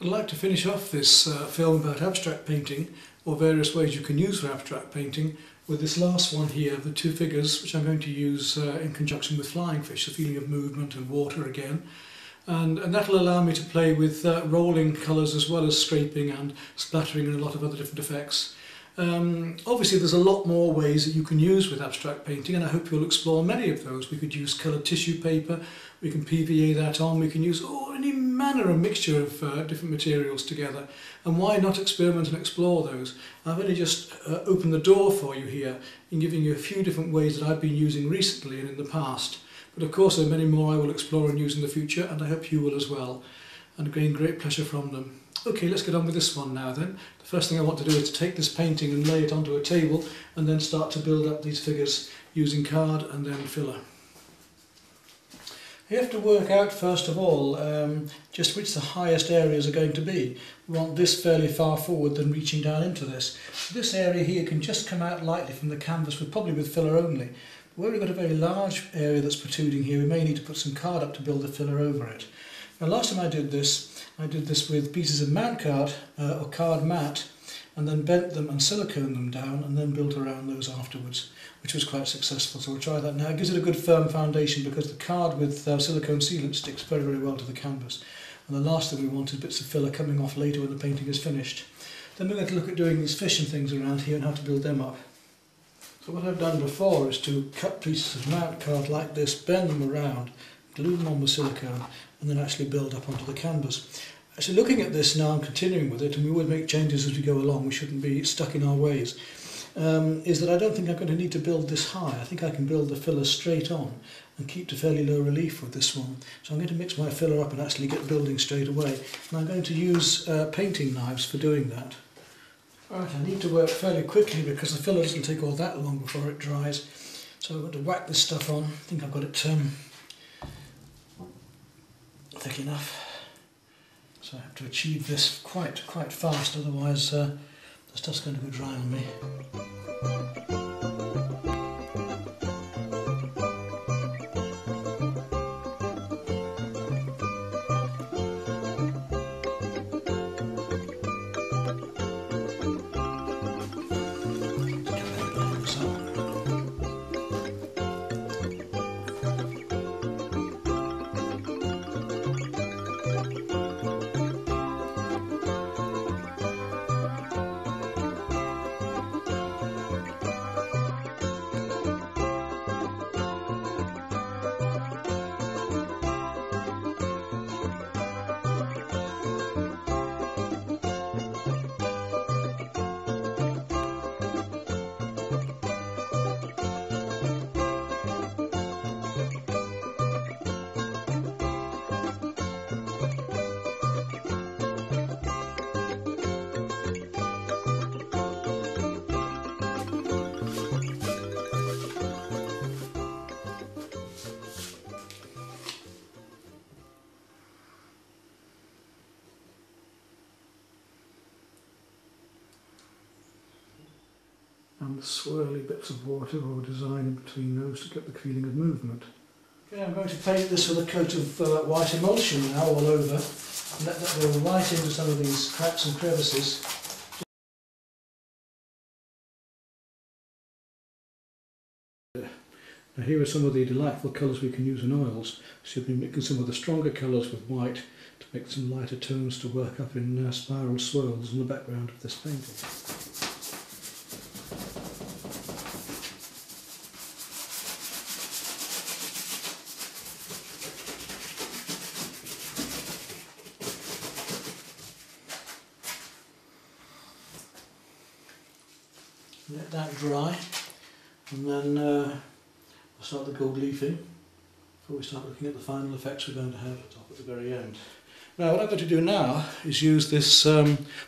I'd like to finish off this film about abstract painting, or various ways you can use for abstract painting, with this last one here, the two figures, which I'm going to use in conjunction with flying fish, the feeling of movement and water again. And that'll allow me to play with rolling colours as well as scraping and splattering and a lot of other different effects. Obviously there's a lot more ways that you can use with abstract painting, and I hope you'll explore many of those. We could use coloured tissue paper, we can PVA that on, we can use any manner of mixture of different materials together, and why not experiment and explore those. I've only just opened the door for you here in giving you a few different ways that I've been using recently and in the past, but of course there are many more I will explore and use in the future, and I hope you will as well, and gain great pleasure from them. Okay, let's get on with this one now then. The first thing I want to do is to take this painting and lay it onto a table and then start to build up these figures using card and then filler. You have to work out first of all just which the highest areas are going to be. We want this fairly far forward than reaching down into this. This area here can just come out lightly from the canvas, probably with filler only. But where we've got a very large area that's protruding here, we may need to put some card up to build the filler over it. Now last time I did this with pieces of mat card or card mat, and then bent them and siliconed them down and then built around those afterwards, which was quite successful. So we'll try that now. It gives it a good firm foundation because the card with silicone sealant sticks very, very well to the canvas. And the last thing we want is bits of filler coming off later when the painting is finished. Then we're going to look at doing these fish and things around here and how to build them up. So what I've done before is to cut pieces of mount card like this, bend them around, glue them on with silicone, and then actually build up onto the canvas. Actually looking at this now and continuing with it, and we would make changes as we go along, we shouldn't be stuck in our ways, is that I don't think I'm going to need to build this high. I think I can build the filler straight on and keep to fairly low relief with this one. So I'm going to mix my filler up and actually get building straight away. And I'm going to use painting knives for doing that. Alright, I need to work fairly quickly because the filler doesn't take all that long before it dries. So I'm going to whack this stuff on. I think I've got it thick enough. So I have to achieve this quite fast, otherwise the stuff's going to go dry on me. And the swirly bits of water or design in between those to get the feeling of movement. Okay, I'm going to paint this with a coat of white emulsion now all over, and let that go right into some of these cracks and crevices. Now here are some of the delightful colours we can use in oils. So we'll be mixing some of the stronger colours with white to make some lighter tones to work up in spiral swirls in the background of this painting. Let that dry, and then we'll start the gold leafing before we start looking at the final effects we're going to have at the very end. Now what I'm going to do now is use this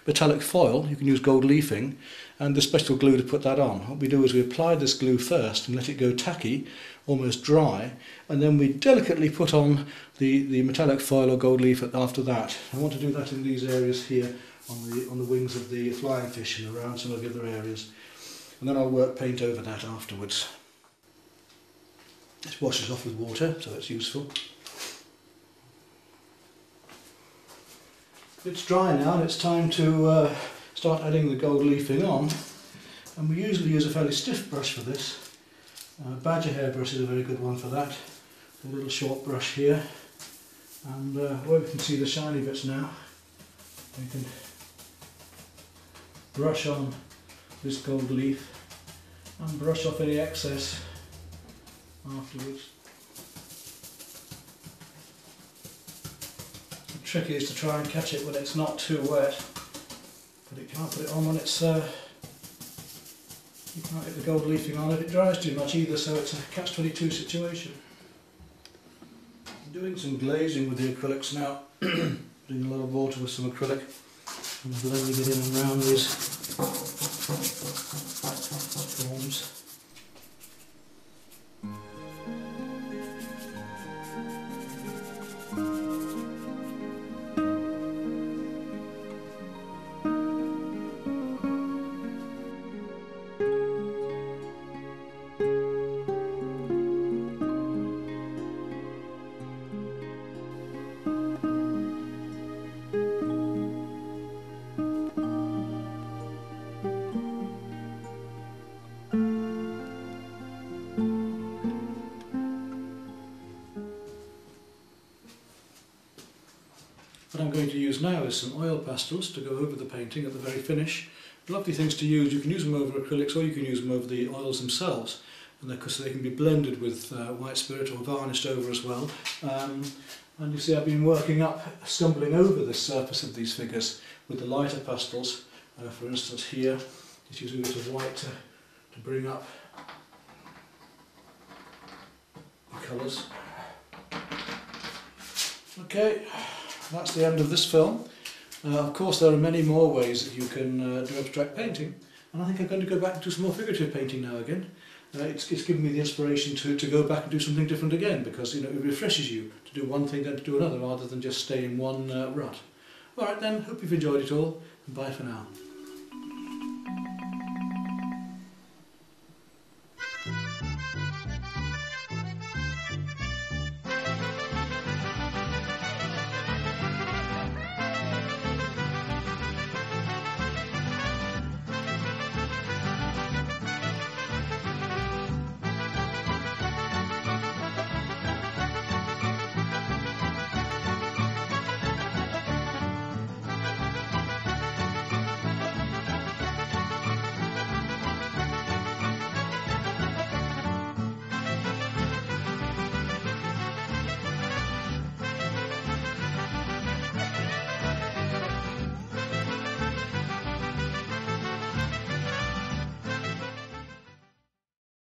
metallic foil. You can use gold leafing and the special glue to put that on. What we do is we apply this glue first and let it go tacky, almost dry, and then we delicately put on the metallic foil or gold leaf after that. I want to do that in these areas here on the wings of the flying fish and around some of the other areas. And then I'll work paint over that afterwards. This washes off with water, so it's useful. It's dry now and it's time to start adding the gold leafing on, and we usually use a fairly stiff brush for this. Badger hair brush is a very good one for that. A little short brush here, and where we can see the shiny bits now, we can brush on this gold leaf and brush off any excess afterwards. The trick is to try and catch it when it's not too wet, but you can't put it on when it's you can't get the gold leafing on if it dries too much either, so it's a catch-22 situation. I'm doing some glazing with the acrylics now, putting a lot of water with some acrylic and blending it in and around these forms. What I'm going to use now is some oil pastels to go over the painting at the very finish. Lovely things to use. You can use them over acrylics or you can use them over the oils themselves, and because they can be blended with white spirit or varnished over as well. And you see I've been working up, stumbling over the surface of these figures with the lighter pastels. For instance here, just using a bit of white to bring up the colours. Okay. That's the end of this film. Of course there are many more ways that you can do abstract painting, and I think I'm going to go back and do some more figurative painting now again. It's given me the inspiration to go back and do something different again, because it refreshes you to do one thing then to do another rather than just stay in one rut. Alright then, hope you've enjoyed it all, and bye for now.